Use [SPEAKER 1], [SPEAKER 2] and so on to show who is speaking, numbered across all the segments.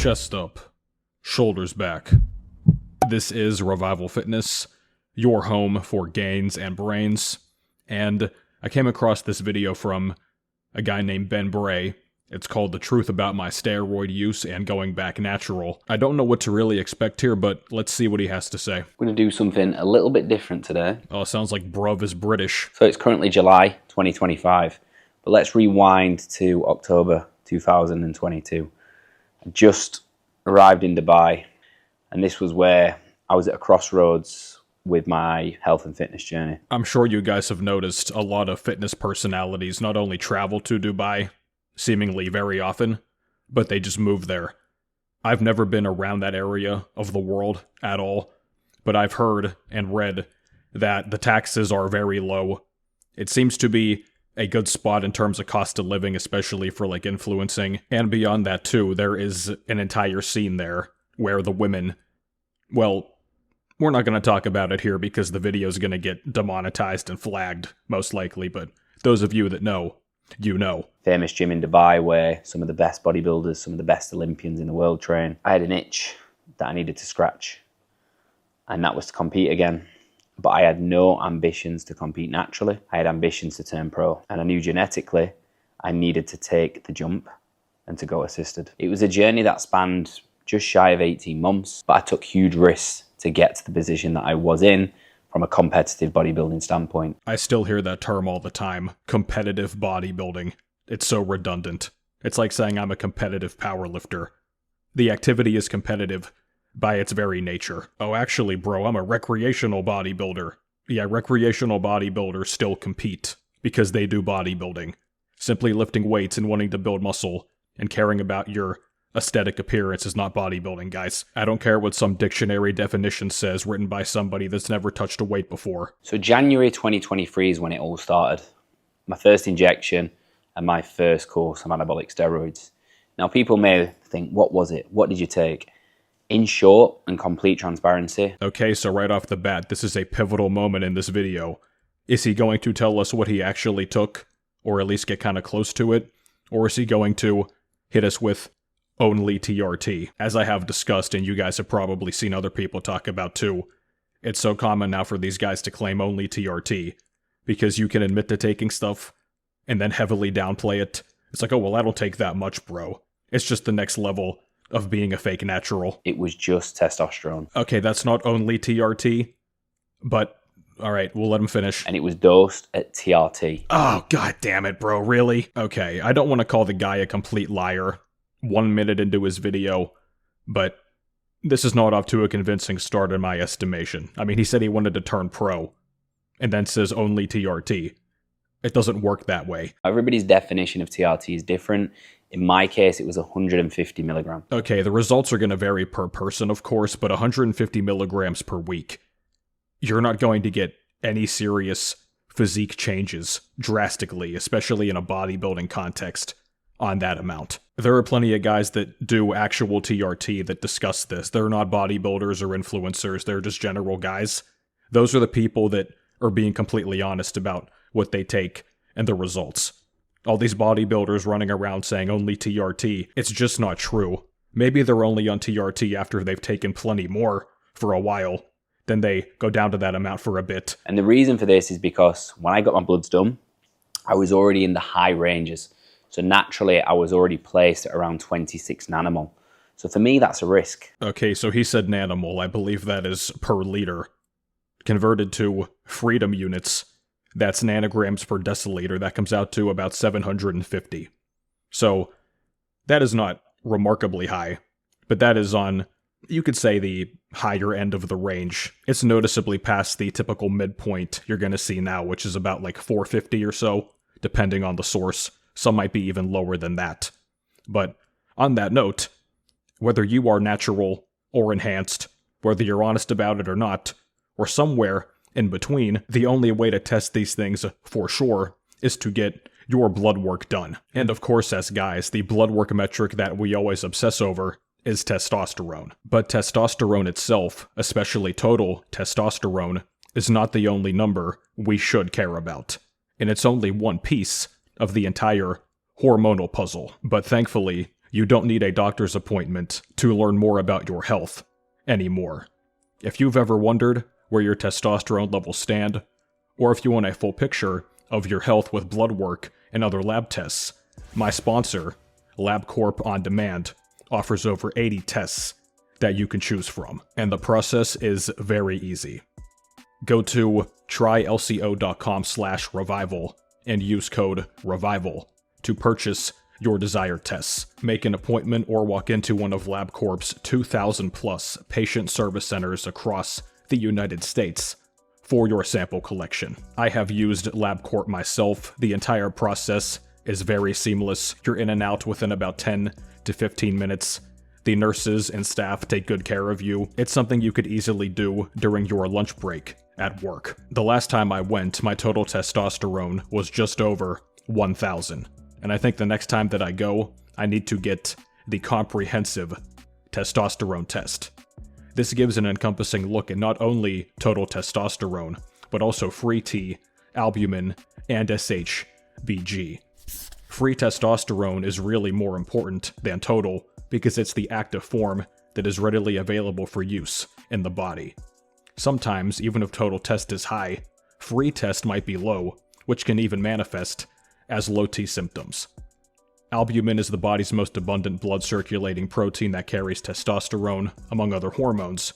[SPEAKER 1] Chest up, shoulders back. This is Revival Fitness, your home for gains and brains, and I came across this video from a guy named Ben Bray. It's called The Truth About My Steroid Use and Going Back Natural. I don't know what to really expect here, but let's see what he has to say.
[SPEAKER 2] We're going to do something a little bit different today.
[SPEAKER 1] Oh, sounds like bruv is British.
[SPEAKER 2] So it's currently July 2025, but let's rewind to October 2022. I just arrived in Dubai, and this was where I was at a crossroads with my health and fitness journey.
[SPEAKER 1] I'm sure you guys have noticed a lot of fitness personalities not only travel to Dubai, seemingly very often, but they just move there. I've never been around that area of the world at all, but I've heard and read that the taxes are very low. It seems to be a good spot in terms of cost of living, especially for like influencing. And beyond that too, there is an entire scene there where the women, well, we're not going to talk about it here because the video is going to get demonetized and flagged, most likely, but those of you that know, you know.
[SPEAKER 2] Famous gym in Dubai where some of the best bodybuilders, some of the best Olympians in the world train. I had an itch that I needed to scratch, and that was to compete again. But I had no ambitions to compete naturally. I had ambitions to turn pro, and I knew genetically I needed to take the jump and to go assisted. It was a journey that spanned just shy of 18 months, but I took huge risks to get to the position that I was in from a competitive bodybuilding standpoint.
[SPEAKER 1] I still hear that term all the time, competitive bodybuilding. It's so redundant. It's like saying I'm a competitive powerlifter. The activity is competitive by its very nature. Oh, actually, bro, I'm a recreational bodybuilder. Yeah, recreational bodybuilders still compete because they do bodybuilding. Simply lifting weights and wanting to build muscle and caring about your aesthetic appearance is not bodybuilding, guys. I don't care what some dictionary definition says written by somebody that's never touched a weight before.
[SPEAKER 2] So January 2023 is when it all started. My first injection and my first course of anabolic steroids. Now people may think, what was it? What did you take? In short and complete transparency.
[SPEAKER 1] Okay, so right off the bat, this is a pivotal moment in this video. Is he going to tell us what he actually took? Or at least get kind of close to it? Or is he going to hit us with only TRT? As I have discussed, and you guys have probably seen other people talk about too, it's so common now for these guys to claim only TRT, because you can admit to taking stuff and then heavily downplay it. It's like, oh, well, I don't take that much, bro. It's just the next level of being a fake natural.
[SPEAKER 2] It was just testosterone.
[SPEAKER 1] Okay, that's not only TRT, but alright, we'll let him finish.
[SPEAKER 2] And it was dosed at TRT.
[SPEAKER 1] Oh, god damn it, bro, really? Okay, I don't want to call the guy a complete liar 1 minute into his video, but this is not off to a convincing start in my estimation. I mean, he said he wanted to turn pro, and then says only TRT. It doesn't work that way.
[SPEAKER 2] Everybody's definition of TRT is different. In my case, it was 150 milligrams.
[SPEAKER 1] Okay, the results are going to vary per person, of course, but 150 milligrams per week. You're not going to get any serious physique changes drastically, especially in a bodybuilding context, on that amount. There are plenty of guys that do actual TRT that discuss this. They're not bodybuilders or influencers, they're just general guys. Those are the people that are being completely honest about what they take and the results. All these bodybuilders running around saying only TRT, it's just not true. Maybe they're only on TRT after they've taken plenty more for a while. Then they go down to that amount for a bit.
[SPEAKER 2] And the reason for this is because when I got my bloods done, I was already in the high ranges. So naturally, I was already placed at around 26 nanomole. So for me, that's a risk.
[SPEAKER 1] Okay, so he said nanomole. I believe that is per liter. Converted to freedom units, that's nanograms per deciliter. That comes out to about 750. So that is not remarkably high, but that is on, you could say, the higher end of the range. It's noticeably past the typical midpoint you're going to see now, which is about like 450 or so, depending on the source. Some might be even lower than that. But on that note, whether you are natural or enhanced, whether you're honest about it or not, or somewhere in between, the only way to test these things for sure is to get your blood work done. And of course, as guys, the blood work metric that we always obsess over is testosterone. But testosterone itself, especially total testosterone, is not the only number we should care about. And it's only one piece of the entire hormonal puzzle. But thankfully, You don't need a doctor's appointment to learn more about your health anymore. If you've ever wondered where your testosterone levels stand, or if you want a full picture of your health with blood work and other lab tests, my sponsor, LabCorp On Demand, offers over 80 tests that you can choose from, and the process is very easy. Go to trylco.com/revival and use code REVIVAL to purchase your desired tests. Make an appointment or walk into one of LabCorp's 2,000 plus patient service centers across the United States for your sample collection. I have used LabCorp myself. The entire process is very seamless. You're in and out within about 10 to 15 minutes. The nurses and staff take good care of you. It's something you could easily do during your lunch break at work. The last time I went, my total testosterone was just over 1,000. And I think the next time that I go, I need to get the comprehensive testosterone test. This gives an encompassing look at not only total testosterone, but also free T, albumin, and SHBG. Free testosterone is really more important than total because it's the active form that is readily available for use in the body. Sometimes, even if total test is high, free test might be low, which can even manifest as low T symptoms. Albumin is the body's most abundant blood circulating protein that carries testosterone, among other hormones,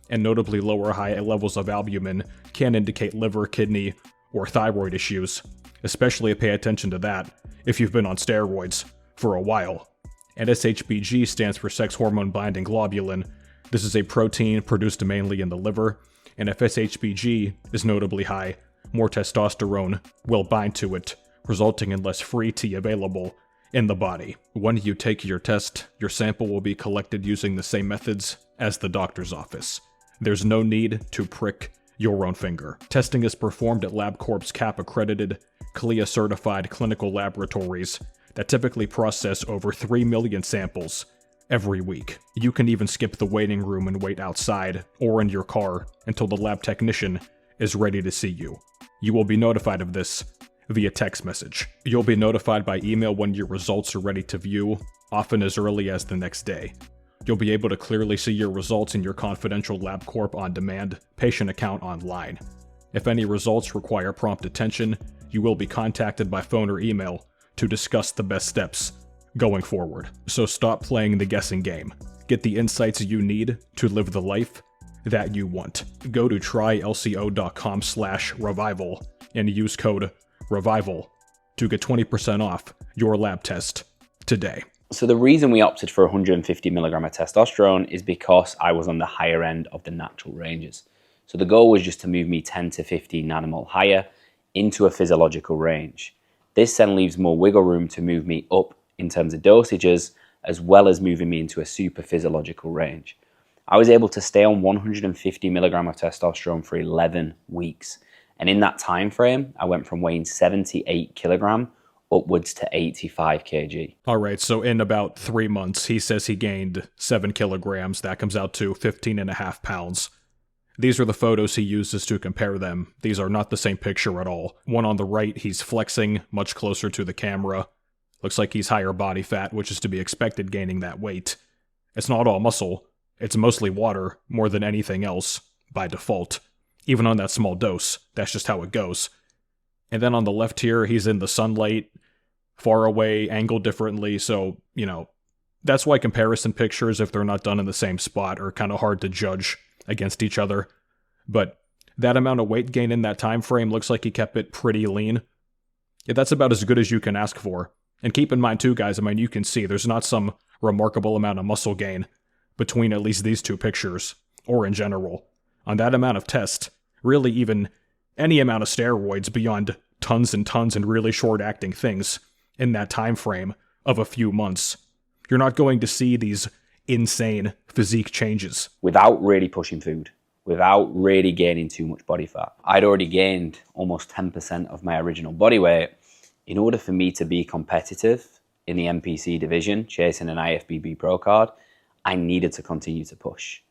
[SPEAKER 1] and notably lower high levels of albumin can indicate liver, kidney, or thyroid issues, especially pay attention to that if you've been on steroids for a while. And SHBG stands for sex hormone binding globulin. This is a protein produced mainly in the liver, and if SHBG is notably high, more testosterone will bind to it, resulting in less free T available in the body. When you take your test, your sample will be collected using the same methods as the doctor's office. There's no need to prick your own finger. Testing is performed at LabCorp's CAP-accredited, CLIA-certified clinical laboratories that typically process over 3 million samples every week. You can even skip the waiting room and wait outside or in your car until the lab technician is ready to see you. You will be notified of this via text message. You'll be notified by email when your results are ready to view, often as early as the next day. You'll be able to clearly see your results in your confidential LabCorp On Demand patient account online. If any results require prompt attention, you will be contacted by phone or email to discuss the best steps going forward. So stop playing the guessing game. Get the insights you need to live the life that you want. Go to trylco.com/revival and use code REVIVAL to get 20% off your lab test today.
[SPEAKER 2] So the reason we opted for 150 milligram of testosterone is because I was on the higher end of the natural ranges. So the goal was just to move me 10 to 15 nanomole higher into a physiological range. This then leaves more wiggle room to move me up in terms of dosages, as well as moving me into a super physiological range. I was able to stay on 150 milligram of testosterone for 11 weeks. And in that time frame, I went from weighing 78 kilogram upwards to 85 kg.
[SPEAKER 1] All right, so in about 3 months, he says he gained 7 kilograms. That comes out to 15.5 pounds. These are the photos he uses to compare them. These are not the same picture at all. One on the right, he's flexing much closer to the camera. Looks like he's higher body fat, which is to be expected gaining that weight. It's not all muscle. It's mostly water, more than anything else, by default. Even on that small dose, that's just how it goes. And then on the left here, he's in the sunlight, far away, angled differently, so, that's why comparison pictures, if they're not done in the same spot, are kind of hard to judge against each other. But that amount of weight gain in that time frame looks like he kept it pretty lean. Yeah, that's about as good as you can ask for. And keep in mind too, guys, you can see there's not some remarkable amount of muscle gain between at least these two pictures, or in general. On that amount of test, really even any amount of steroids beyond tons and tons and really short-acting things in that time frame of a few months, you're not going to see these insane physique changes.
[SPEAKER 2] Without really pushing food, without really gaining too much body fat. I'd already gained almost 10% of my original body weight. In order for me to be competitive in the NPC division, chasing an IFBB Pro card, I needed to continue to push.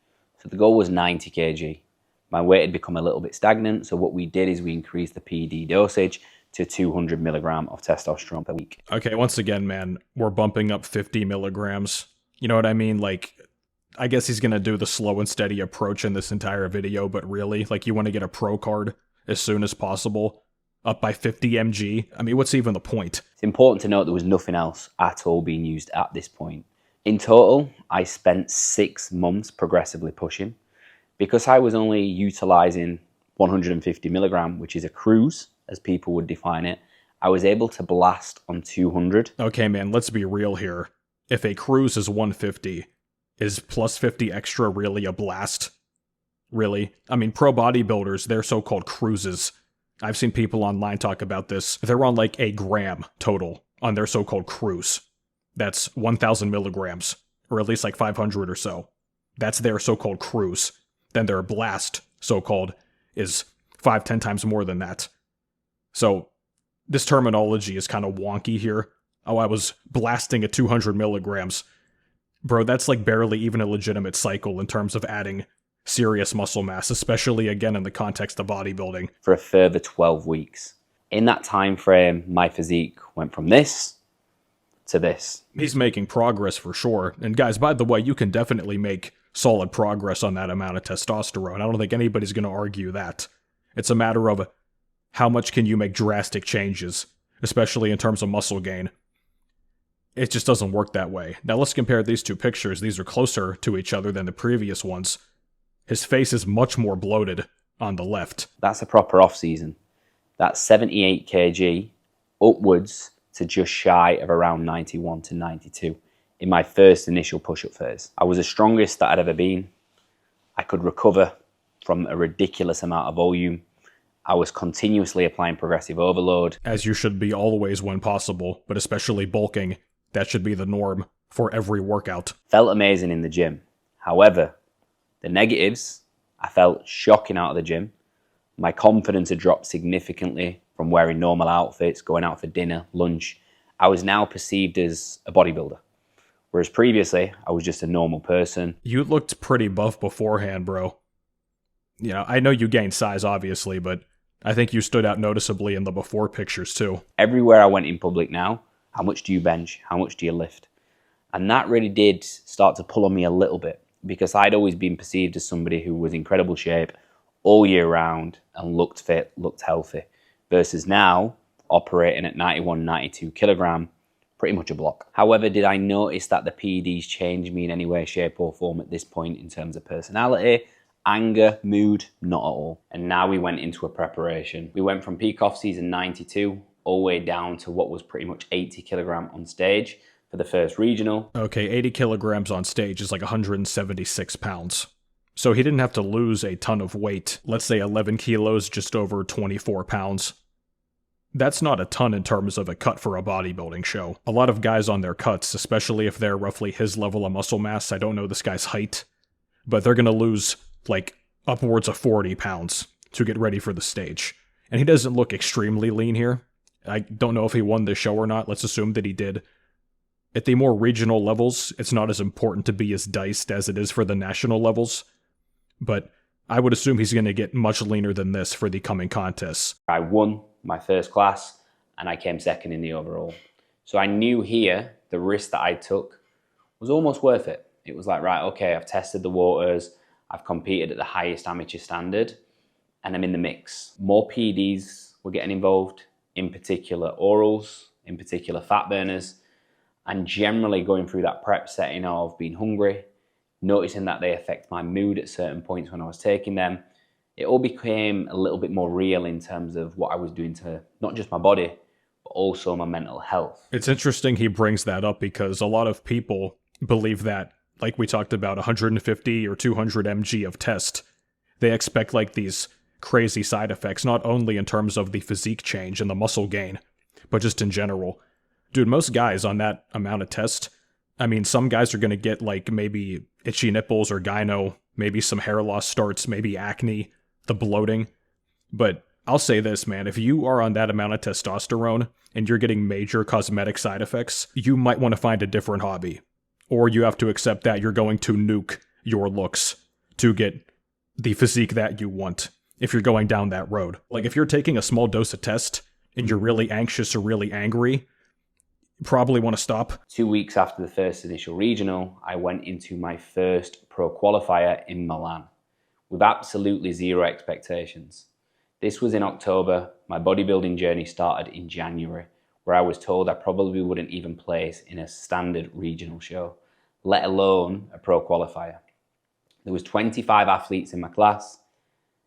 [SPEAKER 2] So the goal was 90 kg. My weight had become a little bit stagnant, so what we did is we increased the PED dosage to 200 milligram of testosterone per week.
[SPEAKER 1] Okay, once again, man, we're bumping up 50 milligrams. You know what I mean? Like, I guess he's going to do the slow and steady approach in this entire video, but really, like, you want to get a pro card as soon as possible, up by 50 mg. I mean, what's even the point?
[SPEAKER 2] It's important to note there was nothing else at all being used at this point. In total, I spent 6 months progressively pushing. Because I was only utilizing 150 milligram, which is a cruise, as people would define it, I was able to blast on 200.
[SPEAKER 1] Okay, man, let's be real here. If a cruise is 150, is plus 50 extra really a blast? Really? I mean, pro bodybuilders, they're so-called cruises. I've seen people online talk about this. They're on like a gram total on their so-called cruise. That's 1,000 milligrams, or at least like 500 or so. That's their so-called cruise. Then their blast, so-called, is 5-10 times more than that. So this terminology is kind of wonky here. Oh, I was blasting at 200 milligrams. Bro, that's like barely even a legitimate cycle in terms of adding serious muscle mass, especially again in the context of bodybuilding.
[SPEAKER 2] For a further 12 weeks. In that time frame, my physique went from this to this.
[SPEAKER 1] He's making progress for sure. And guys, by the way, you can definitely make solid progress on that amount of testosterone. I don't think anybody's going to argue that. It's a matter of how much can you make drastic changes, especially in terms of muscle gain. It just doesn't work that way. Now let's compare these two pictures. These are closer to each other than the previous ones. His face is much more bloated on the left.
[SPEAKER 2] That's a proper off-season. That's 78 kg upwards to just shy of around 91 to 92 in my first initial push-up phase. I was the strongest that I'd ever been. I could recover from a ridiculous amount of volume. I was continuously applying progressive overload.
[SPEAKER 1] As you should be always when possible, but especially bulking. That should be the norm for every workout.
[SPEAKER 2] Felt amazing in the gym. However, the negatives, I felt shocking out of the gym. My confidence had dropped significantly from wearing normal outfits, going out for dinner, lunch. I was now perceived as a bodybuilder. Whereas previously, I was just a normal person.
[SPEAKER 1] You looked pretty buff beforehand, bro. You know, I know you gained size, obviously, but I think you stood out noticeably in the before pictures, too.
[SPEAKER 2] Everywhere I went in public now, how much do you bench? How much do you lift? And that really did start to pull on me a little bit because I'd always been perceived as somebody who was in incredible shape all year round and looked fit, looked healthy, versus now operating at 91, 92 kilogram, pretty much a block. However, did I notice that the PEDs changed me in any way, shape or form at this point in terms of personality, anger, mood? Not at all. And now we went into a preparation. We went from peak off season 92 all the way down to what was pretty much 80 kilogram on stage for the first regional.
[SPEAKER 1] Okay, 80 kilograms on stage is like 176 pounds. So he didn't have to lose a ton of weight. Let's say 11 kilos, just over 24 pounds. That's not a ton in terms of a cut for a bodybuilding show. A lot of guys on their cuts, especially if they're roughly his level of muscle mass, I don't know this guy's height, but they're going to lose like upwards of 40 pounds to get ready for the stage. And he doesn't look extremely lean here. I don't know if he won the show or not. Let's assume that he did. At the more regional levels, it's not as important to be as diced as it is for the national levels. But I would assume he's going to get much leaner than this for the coming contests.
[SPEAKER 2] I won my first class and I came second in the overall. So I knew here the risk that I took was almost worth it. It was like, right, okay, I've tested the waters, I've competed at the highest amateur standard, and I'm in the mix. More PEDs were getting involved, in particular orals, in particular fat burners, and generally going through that prep setting of being hungry, noticing that they affect my mood at certain points when I was taking them. It all became a little bit more real in terms of what I was doing to not just my body, but also my mental health.
[SPEAKER 1] It's interesting he brings that up because a lot of people believe that, like we talked about, 150 or 200 mg of test, they expect like these crazy side effects, not only in terms of the physique change and the muscle gain, but just in general. Dude, most guys on that amount of test, I mean, some guys are going to get like maybe itchy nipples or gyno, maybe some hair loss starts, maybe acne, the bloating. But I'll say this, man, if you are on that amount of testosterone and you're getting major cosmetic side effects, you might want to find a different hobby. Or you have to accept that you're going to nuke your looks to get the physique that you want if you're going down that road. Like if you're taking a small dose of test and you're really anxious or really angry, you probably want to stop.
[SPEAKER 2] 2 weeks after the first initial regional, I went into my first pro qualifier in Milan with absolutely zero expectations. This was in October. My bodybuilding journey started in January, where I was told I probably wouldn't even place in a standard regional show, let alone a pro qualifier. There was 25 athletes in my class,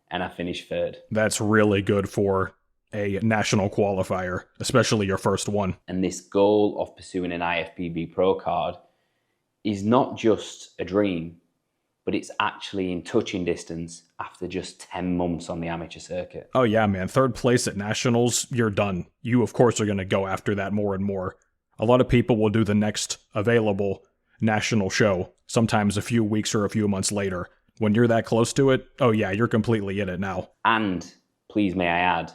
[SPEAKER 2] and I finished third.
[SPEAKER 1] That's really good for a national qualifier, especially your first one.
[SPEAKER 2] And this goal of pursuing an IFBB pro card is not just a dream, but it's actually in touching distance after just 10 months on the amateur circuit.
[SPEAKER 1] Oh yeah, man. Third place at nationals, you're done. You, of course, are going to go after that more and more. A lot of people will do the next available national show, sometimes a few weeks or a few months later. When you're that close to it, oh yeah, you're completely in it now.
[SPEAKER 2] And, please may I add,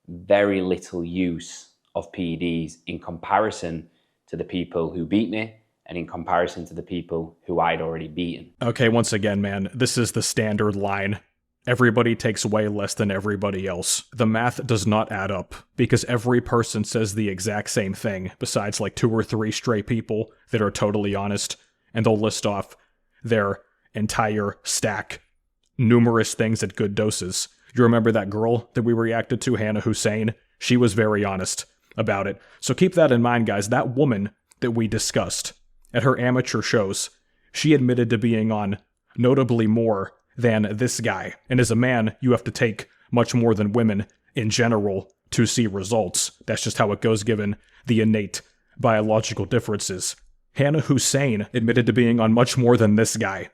[SPEAKER 2] very little use of PEDs in comparison to the people who beat me and in comparison to the people who I'd already beaten.
[SPEAKER 1] Okay, once again, man, this is the standard line. Everybody takes way less than everybody else. The math does not add up, because every person says the exact same thing, besides like 2 or 3 stray people that are totally honest, and they'll list off their entire stack. Numerous things at good doses. You remember that girl that we reacted to, Hannah Hussein? She was very honest about it. So keep that in mind, guys. That woman that we discussed at her amateur shows, she admitted to being on notably more than this guy. And as a man, you have to take much more than women in general to see results. That's just how it goes given the innate biological differences. Hannah Hussein admitted to being on much more than this guy.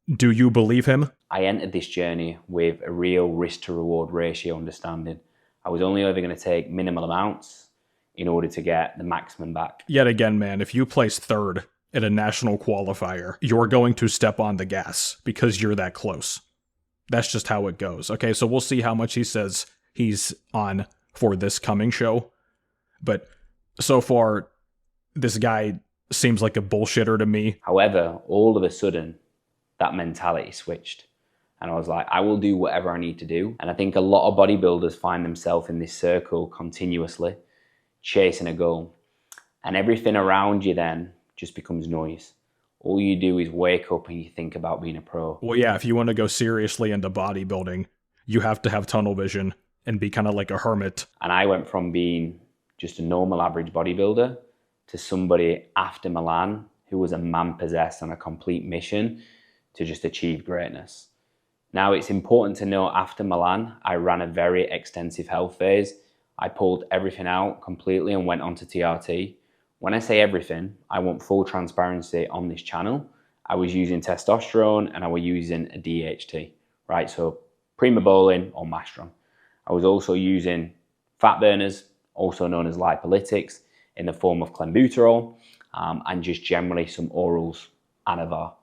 [SPEAKER 1] Do you believe him?
[SPEAKER 2] I entered this journey with a real risk to reward ratio understanding. I was only ever going to take minimal amounts in order to get the maximum back.
[SPEAKER 1] Yet again, man, if you place third at a national qualifier, you're going to step on the gas because you're that close. That's just how it goes. Okay, so we'll see how much he says he's on for this coming show. But so far, this guy seems like a bullshitter to me.
[SPEAKER 2] However, all of a sudden, that mentality switched. And I was like, I will do whatever I need to do. And I think a lot of bodybuilders find themselves in this circle continuously, chasing a goal. And everything around you then just becomes noise. All you do is wake up and you think about being a pro.
[SPEAKER 1] Well, yeah, if you want to go seriously into bodybuilding, you have to have tunnel vision and be kind of like a hermit.
[SPEAKER 2] And I went from being just a normal average bodybuilder to somebody after Milan who was a man possessed on a complete mission to just achieve greatness. Now, it's important to know after Milan, I ran a very extensive health phase. I pulled everything out completely and went on to TRT. When I say everything, I want full transparency on this channel. I was using testosterone and I was using a DHT, right? So primobolan or mastron. I was also using fat burners, also known as lipolytics, in the form of clenbuterol, and just generally some orals, Anavar.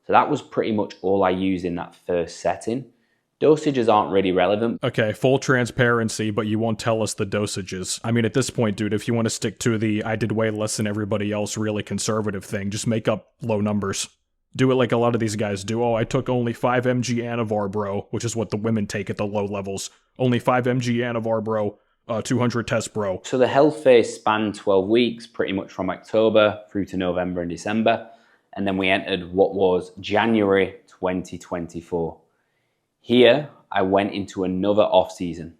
[SPEAKER 2] So that was pretty much all I used in that first setting. Dosages aren't really relevant.
[SPEAKER 1] Okay, full transparency, but you won't tell us the dosages. I mean, at this point, dude, if you want to stick to the I did way less than everybody else really conservative thing, just make up low numbers. Do it like a lot of these guys do. Oh, I took only 5 mg Anavar, bro, which is what the women take at the low levels. Only 5 mg Anavar, bro. 200 test, bro.
[SPEAKER 2] So the health phase spanned 12 weeks, pretty much from October through to November and December. And then we entered what was January 2024. Here, I went into another off-season.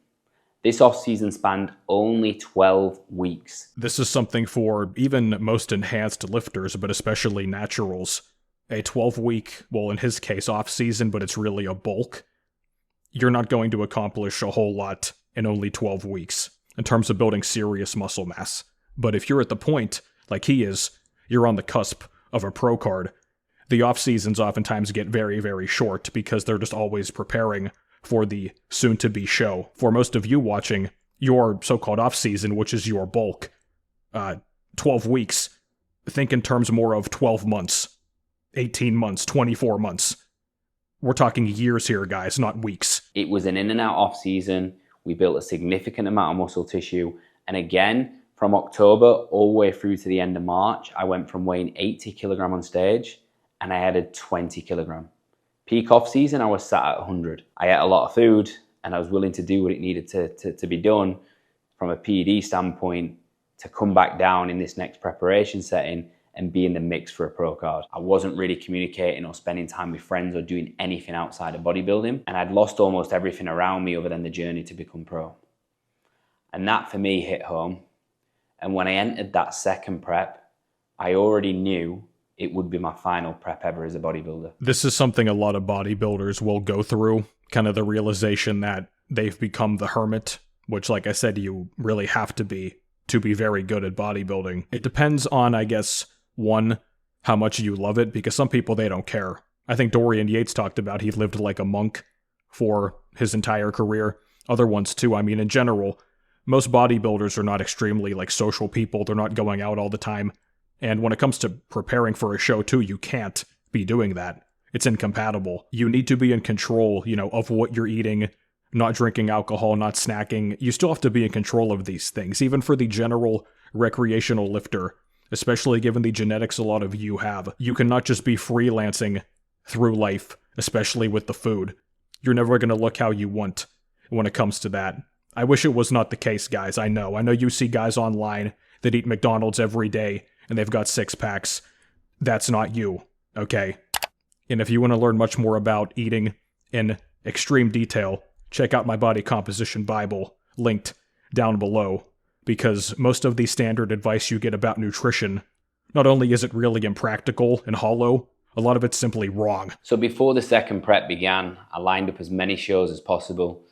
[SPEAKER 2] This off-season spanned only 12 weeks.
[SPEAKER 1] This is something for even most enhanced lifters, but especially naturals. A 12-week, well, in his case, off-season, but it's really a bulk. You're not going to accomplish a whole lot in only 12 weeks in terms of building serious muscle mass. But if you're at the point, like he is, you're on the cusp of a pro card. The off-seasons oftentimes get very, very short because they're just always preparing for the soon-to-be show. For most of you watching, your so-called off-season, which is your bulk, 12 weeks, think in terms more of 12 months, 18 months, 24 months. We're talking years here, guys, not weeks.
[SPEAKER 2] It was an in and out off-season. We built a significant amount of muscle tissue. And again, from October all the way through to the end of March, I went from weighing 80 kilogram on stage and I added 20 kilogram. Peak off season, I was sat at 100. I ate a lot of food and I was willing to do what it needed to be done from a PED standpoint to come back down in this next preparation setting and be in the mix for a pro card. I wasn't really communicating or spending time with friends or doing anything outside of bodybuilding, and I'd lost almost everything around me other than the journey to become pro. And that for me hit home. And when I entered that second prep, I already knew it would be my final prep ever as a bodybuilder.
[SPEAKER 1] This is something a lot of bodybuilders will go through, kind of the realization that they've become the hermit, which, like I said, you really have to be very good at bodybuilding. It depends on, I guess, one, how much you love it, because some people, they don't care. I think Dorian Yates talked about he lived like a monk for his entire career. Other ones too. I mean, in general, most bodybuilders are not extremely like social people. They're not going out all the time. And when it comes to preparing for a show too, you can't be doing that. It's incompatible. You need to be in control, of what you're eating, not drinking alcohol, not snacking. You still have to be in control of these things, even for the general recreational lifter, especially given the genetics a lot of you have. You cannot just be freelancing through life, especially with the food. You're never going to look how you want when it comes to that. I wish it was not the case, guys. I know you see guys online that eat McDonald's every day and they've got 6-packs. That's not you, okay? And if you want to learn much more about eating in extreme detail, check out my Body Composition Bible, linked down below, because most of the standard advice you get about nutrition, not only is it really impractical and hollow, a lot of it's simply wrong.
[SPEAKER 2] So before the second prep began, I lined up as many shows as possible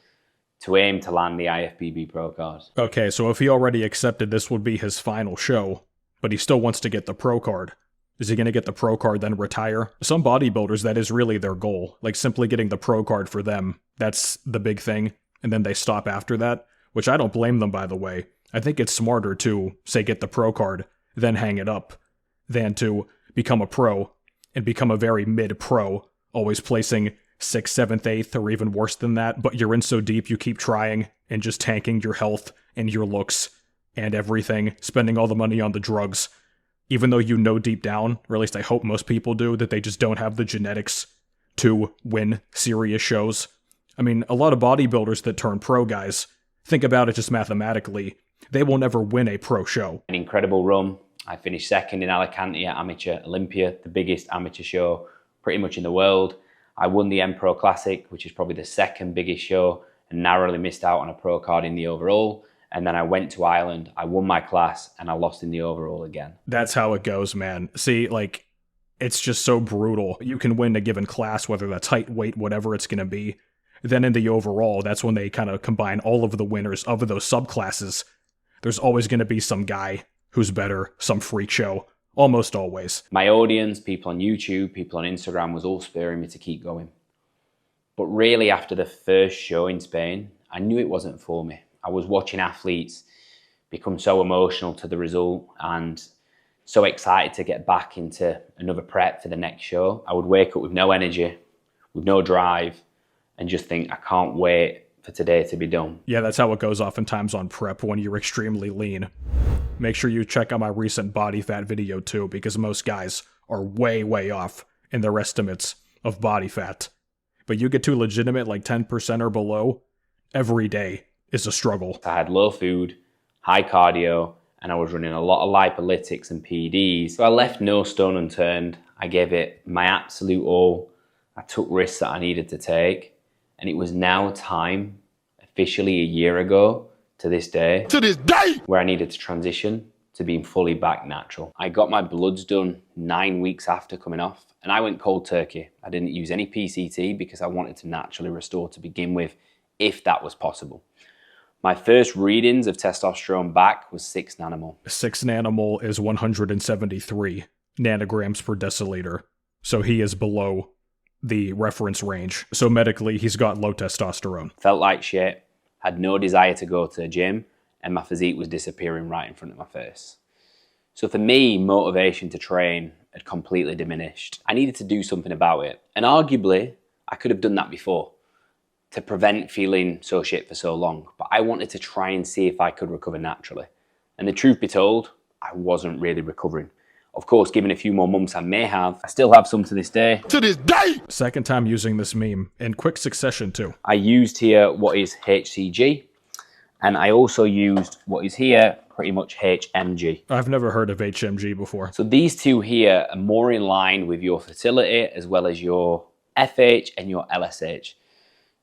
[SPEAKER 2] to aim to land the IFBB Pro card.
[SPEAKER 1] Okay, so if he already accepted this would be his final show, but he still wants to get the pro card, is he going to get the pro card then retire? Some bodybuilders, that is really their goal, like simply getting the pro card for them. That's the big thing, and then they stop after that, which I don't blame them, by the way. I think it's smarter to, say, get the pro card, then hang it up, than to become a pro and become a very mid-pro, always placing 6th, 7th, 8th, or even worse than that, but you're in so deep you keep trying and just tanking your health and your looks and everything, spending all the money on the drugs, even though you know deep down, or at least I hope most people do, that they just don't have the genetics to win serious shows. I mean, a lot of bodybuilders that turn pro, guys, think about it just mathematically, they will never win a pro show.
[SPEAKER 2] An incredible run. I finished second in Alicante at Amateur Olympia, the biggest amateur show pretty much in the world. I won the M Pro Classic, which is probably the second biggest show, and narrowly missed out on a pro card in the overall. And then I went to Ireland, I won my class, and I lost in the overall again.
[SPEAKER 1] That's how it goes, man. See, it's just so brutal. You can win a given class, whether that's height, weight, whatever it's going to be. Then in the overall, that's when they kind of combine all of the winners of those subclasses. There's always going to be some guy who's better, some freak show. Almost always.
[SPEAKER 2] My audience, people on YouTube, people on Instagram, was all spurring me to keep going. But really, after the first show in Spain, I knew it wasn't for me. I was watching athletes become so emotional to the result and so excited to get back into another prep for the next show. I would wake up with no energy, with no drive, and just think, I can't wait for today to be done.
[SPEAKER 1] Yeah, that's how it goes oftentimes on prep when you're extremely lean. Make sure you check out my recent body fat video too, because most guys are way, way off in their estimates of body fat. But you get to legitimate like 10% or below, every day is a struggle.
[SPEAKER 2] I had low food, high cardio, and I was running a lot of lipolytics and PEDs. So I left no stone unturned. I gave it my absolute all. I took risks that I needed to take. And it was now time, officially a year ago, to this day, where I needed to transition to being fully back natural. I got my bloods done 9 weeks after coming off, and I went cold turkey. I didn't use any PCT because I wanted to naturally restore to begin with, if that was possible. My first readings of testosterone back was 6 nanomole.
[SPEAKER 1] 6 nanomole is 173 nanograms per deciliter. So he is below the reference range. So medically, he's got low testosterone.
[SPEAKER 2] Felt like shit, had no desire to go to the gym, and my physique was disappearing right in front of my face. So for me, motivation to train had completely diminished. I needed to do something about it. And arguably, I could have done that before to prevent feeling so shit for so long. But I wanted to try and see if I could recover naturally. And the truth be told, I wasn't really recovering. Of course, given a few more months I may have, I still have some to this day.
[SPEAKER 1] Second time using this meme, in quick succession too.
[SPEAKER 2] I used here what is HCG, And I also used what is here pretty much HMG.
[SPEAKER 1] I've never heard of HMG before.
[SPEAKER 2] So these two here are more in line with your fertility as well as your FH and your LSH.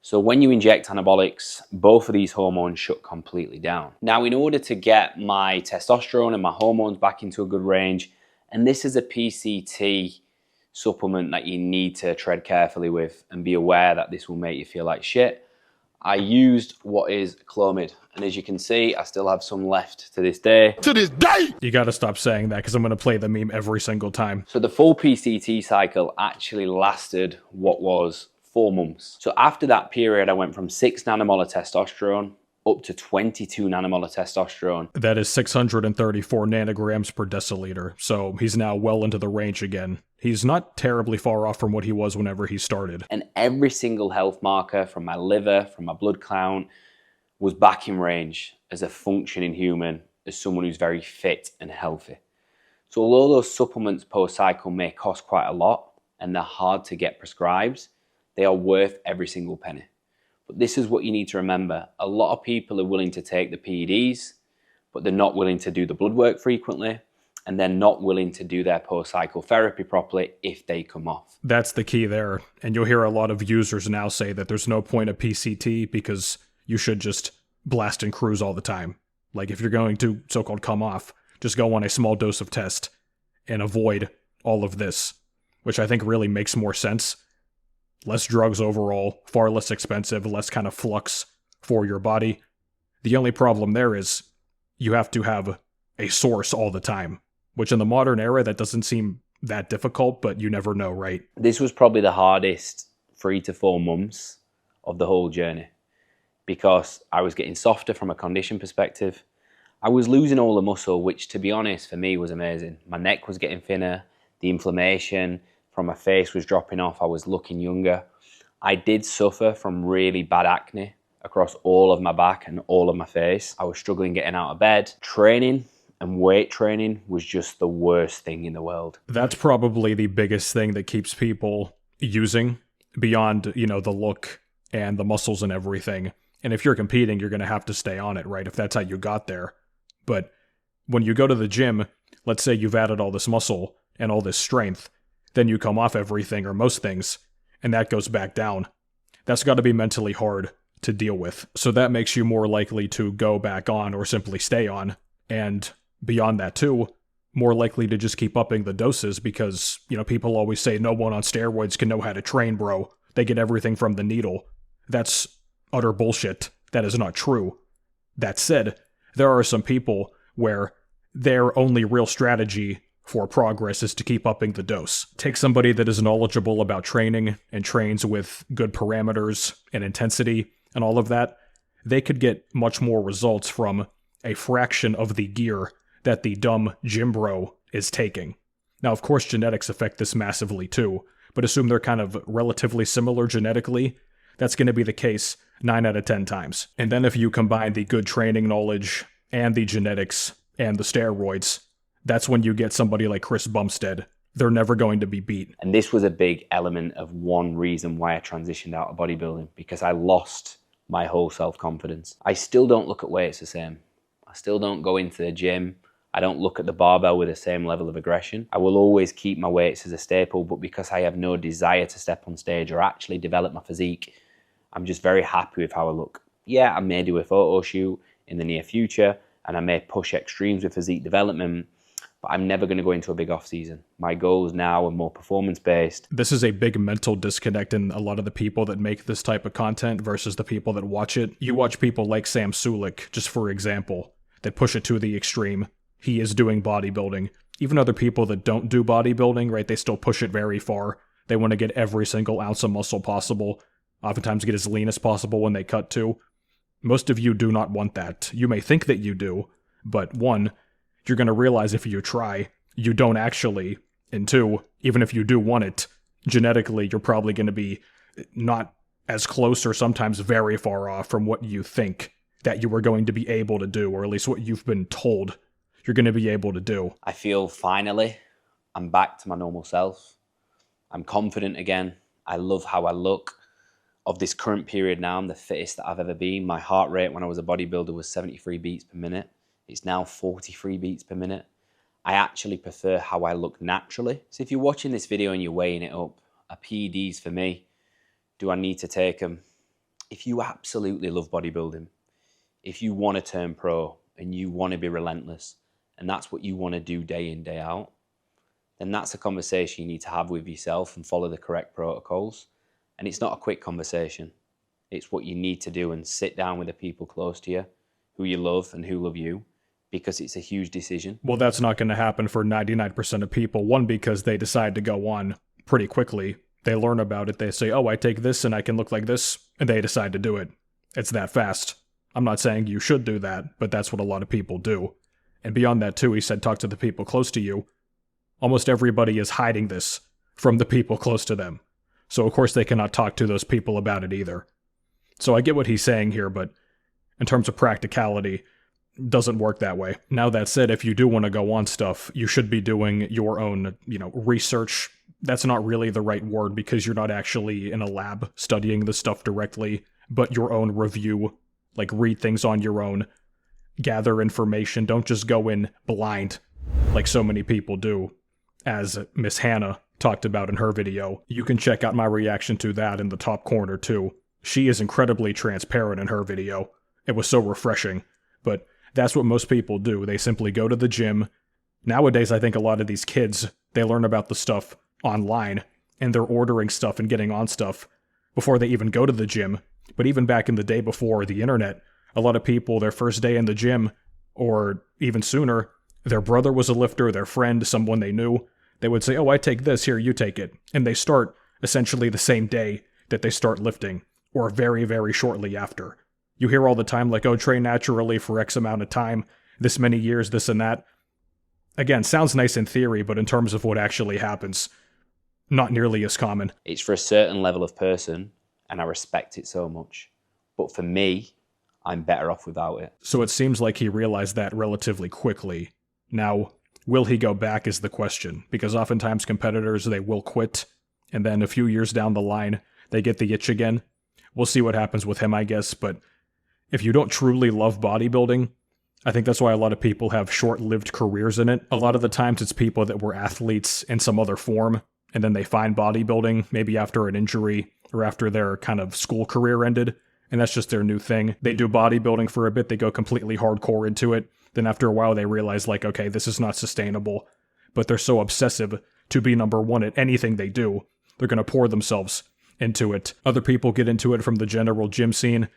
[SPEAKER 2] So when you inject anabolics, both of these hormones shut completely down. Now, in order to get my testosterone and my hormones back into a good range, and this is a PCT supplement that you need to tread carefully with and be aware that this will make you feel like shit, I used what is Clomid. And as you can see, I still have some left to this day.
[SPEAKER 3] To this day!
[SPEAKER 1] You gotta stop saying that because I'm gonna play the meme every single time.
[SPEAKER 2] So the full PCT cycle actually lasted what was 4 months. So after that period, I went from 6 nanomolar testosterone up to 22 nanomolar testosterone.
[SPEAKER 1] That is 634 nanograms per deciliter, so he's now well into the range again. He's not terribly far off from what he was whenever he started.
[SPEAKER 2] And every single health marker from my liver, from my blood count, was back in range as a functioning human, as someone who's very fit and healthy. So although those supplements post-cycle may cost quite a lot and they're hard to get prescribed, they are worth every single penny. But this is what you need to remember. A lot of people are willing to take the PEDs, but they're not willing to do the blood work frequently, and they're not willing to do their post-cycle therapy properly if they come off.
[SPEAKER 1] That's the key there, and you'll hear a lot of users now say that there's no point of PCT because you should just blast and cruise all the time. Like if you're going to so-called come off, just go on a small dose of test and avoid all of this, which I think really makes more sense. Less drugs overall, far less expensive, less kind of flux for your body. The only problem there is you have to have a source all the time, which in the modern era, that doesn't seem that difficult, but you never know, right?
[SPEAKER 2] This was probably the hardest 3 to 4 months of the whole journey because I was getting softer from a condition perspective. I was losing all the muscle, which to be honest, for me was amazing. My neck was getting thinner, the inflammation from my face was dropping off, I was looking younger. I did suffer from really bad acne across all of my back and all of my face. I was struggling getting out of bed. Training and weight training was just the worst thing in the world.
[SPEAKER 1] That's probably the biggest thing that keeps people using beyond, you know, the look and the muscles and everything. And if you're competing, you're going to have to stay on it, right? If that's how you got there. But when you go to the gym, let's say you've added all this muscle and all this strength, then you come off everything or most things, and that goes back down. That's got to be mentally hard to deal with. So that makes you more likely to go back on or simply stay on. And beyond that too, more likely to just keep upping the doses because, you know, people always say no one on steroids can know how to train, bro. They get everything from the needle. That's utter bullshit. That is not true. That said, there are some people where their only real strategy for progress is to keep upping the dose. Take somebody that is knowledgeable about training and trains with good parameters and intensity and all of that. They could get much more results from a fraction of the gear that the dumb gym bro is taking. Now, of course, genetics affect this massively too, but assume they're kind of relatively similar genetically, that's going to be the case 9 out of 10 times. And then if you combine the good training knowledge and the genetics and the steroids, that's when you get somebody like Chris Bumstead. They're never going to be beat.
[SPEAKER 2] And this was a big element of one reason why I transitioned out of bodybuilding, because I lost my whole self-confidence. I still don't look at weights the same. I still don't go into the gym. I don't look at the barbell with the same level of aggression. I will always keep my weights as a staple, but because I have no desire to step on stage or actually develop my physique, I'm just very happy with how I look. Yeah, I may do a photo shoot in the near future, and I may push extremes with physique development, but I'm never going to go into a big off-season. My goals now are more performance-based.
[SPEAKER 1] This is a big mental disconnect in a lot of the people that make this type of content versus the people that watch it. You watch people like Sam Sulek, just for example, that push it to the extreme. He is doing bodybuilding. Even other people that don't do bodybuilding, right, they still push it very far. They want to get every single ounce of muscle possible, oftentimes get as lean as possible when they cut too. Most of you do not want that. You may think that you do, but one, you're going to realize if you try, you don't actually, and two, even if you do want it, genetically, you're probably going to be not as close or sometimes very far off from what you think that you were going to be able to do, or at least what you've been told you're going to be able to do.
[SPEAKER 2] I feel finally I'm back to my normal self. I'm confident again. I love how I look. of this current period now, I'm the fittest that I've ever been. My heart rate when I was a bodybuilder was 73 beats per minute. It's now 43 beats per minute. I actually prefer how I look naturally. So if you're watching this video and you're weighing it up, are PEDs for me? Do I need to take them? If you absolutely love bodybuilding, if you want to turn pro and you want to be relentless, and that's what you want to do day in, day out, then that's a conversation you need to have with yourself and follow the correct protocols. And it's not a quick conversation. It's what you need to do and sit down with the people close to you, who you love and who love you, because it's a huge decision.
[SPEAKER 1] Well, that's not going to happen for 99% of people. One, because they decide to go on pretty quickly. They learn about it. They say, oh, I take this and I can look like this. And they decide to do it. It's that fast. I'm not saying you should do that, but that's what a lot of people do. And beyond that, too, he said, talk to the people close to you. Almost everybody is hiding this from the people close to them. So, of course, they cannot talk to those people about it either. So I get what he's saying here, but in terms of practicality, it doesn't work that way. Now, that said, if you do want to go on stuff, you should be doing your own, research. That's not really the right word because you're not actually in a lab studying the stuff directly, but your own review, like read things on your own, gather information. Don't just go in blind like so many people do, as Miss Hannah talked about in her video. You can check out my reaction to that in the top corner too. She is incredibly transparent in her video. It was so refreshing. But that's what most people do. They simply go to the gym. Nowadays, I think a lot of these kids, they learn about the stuff online, and they're ordering stuff and getting on stuff before they even go to the gym. But even back in the day before the internet, a lot of people, their first day in the gym, or even sooner, their brother was a lifter, their friend, someone they knew. They would say, oh, I take this, here, you take it. And they start essentially the same day that they start lifting, or very, very shortly after. You hear all the time, like, oh, train naturally for X amount of time, this many years, this and that. Again, sounds nice in theory, but in terms of what actually happens, not nearly as common.
[SPEAKER 2] It's for a certain level of person, and I respect it so much. But for me, I'm better off without it.
[SPEAKER 1] So it seems like he realized that relatively quickly. Now, will he go back is the question, because oftentimes competitors, they will quit, and then a few years down the line, they get the itch again. We'll see what happens with him, I guess, but if you don't truly love bodybuilding, I think that's why a lot of people have short-lived careers in it. A lot of the times it's people that were athletes in some other form, and then they find bodybuilding, maybe after an injury, or after their kind of school career ended, and that's just their new thing. They do bodybuilding for a bit, they go completely hardcore into it, then after a while they realize, like, okay, this is not sustainable, but they're so obsessive to be number one at anything they do, they're going to pour themselves into it. Other people get into it from the general gym scene,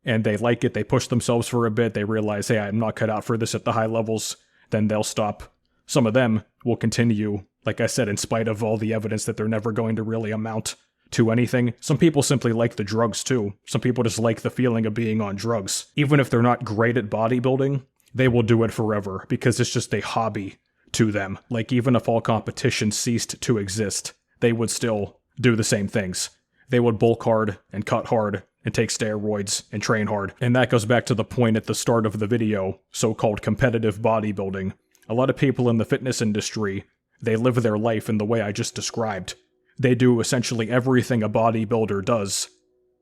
[SPEAKER 1] and they like it, they push themselves for a bit, they realize, hey, I'm not cut out for this at the high levels, then they'll stop. Some of them will continue, like I said, in spite of all the evidence that they're never going to really amount to anything. Some people simply like the drugs too. Some people just like the feeling of being on drugs. Even if they're not great at bodybuilding, they will do it forever because it's just a hobby to them. Like, even if all competition ceased to exist, they would still do the same things. They would bulk hard and cut hard and take steroids and train hard. And that goes back to the point at the start of the video, so-called competitive bodybuilding. A lot of people in the fitness industry, they live their life in the way I just described. They do essentially everything a bodybuilder does,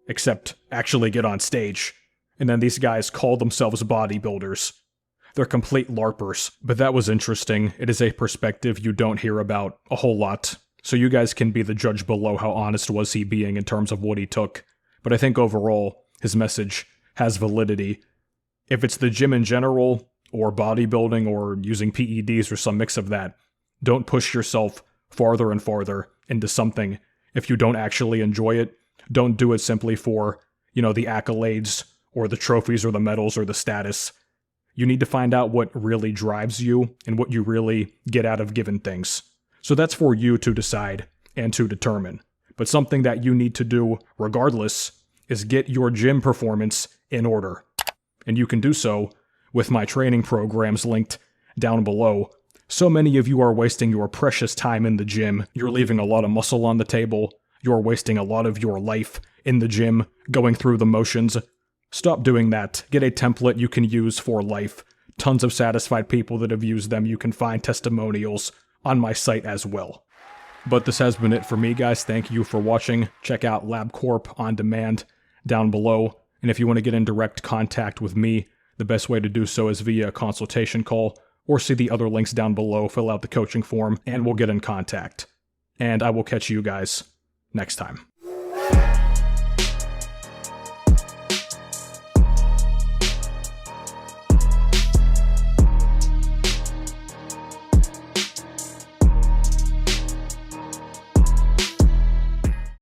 [SPEAKER 1] except actually get on stage. And then these guys call themselves bodybuilders. They're complete LARPers. But that was interesting. It is a perspective you don't hear about a whole lot. So you guys can be the judge below how honest was he being in terms of what he took. But I think overall, his message has validity. If it's the gym in general, or bodybuilding, or using PEDs, or some mix of that, don't push yourself farther and farther into something if you don't actually enjoy it. Don't do it simply for, the accolades, or the trophies, or the medals, or the status. You need to find out what really drives you, and what you really get out of given things. So that's for you to decide, and to determine. But something that you need to do, regardless, is get your gym performance in order. And you can do so with my training programs linked down below. So many of you are wasting your precious time in the gym. You're leaving a lot of muscle on the table. You're wasting a lot of your life in the gym, going through the motions. Stop doing that. Get a template you can use for life. Tons of satisfied people that have used them. You can find testimonials on my site as well. But this has been it for me, guys. Thank you for watching. Check out LabCorp On Demand down below. And if you want to get in direct contact with me, the best way to do so is via a consultation call, or see the other links down below, fill out the coaching form, and we'll get in contact. And I will catch you guys next time.